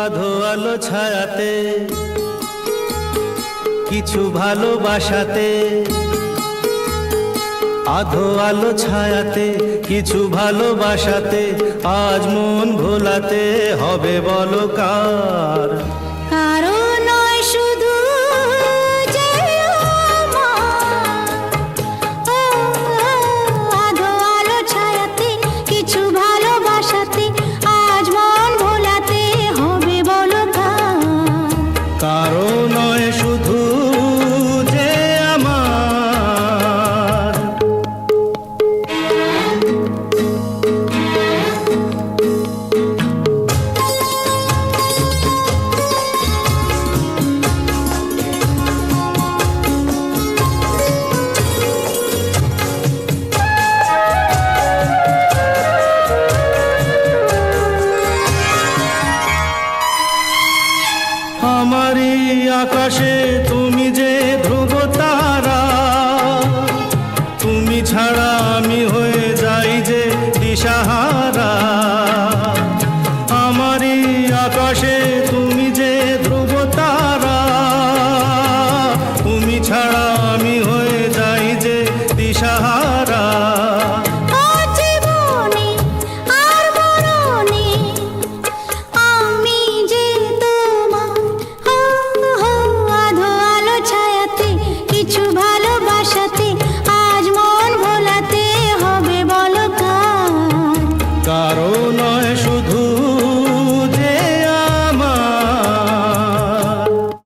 আধো আলো ছায়াতে কিছু ভালোবাসাতে, আধো আলো ছায়াতে কিছু ভালোবাসাতে, আজ মন ভোলাতে হবে বলো কার? কারো নয় শুধু যে আধো আলো ছায়াতে কিছু ভালোবাসাতে, আজ মন ভোলাতে হবে বলো কার? কারো নয় শুধু যে আমার। আমারই আকাশে তুমি যে ধ্রুব তারা, তুমি ছাড়া আমি হয়ে যাই যে দিশাহারা। আমারই আকাশে তুমি যে ধ্রুব তারা, তুমি ছাড়া আমি হয়ে যাই যে দিশাহারা।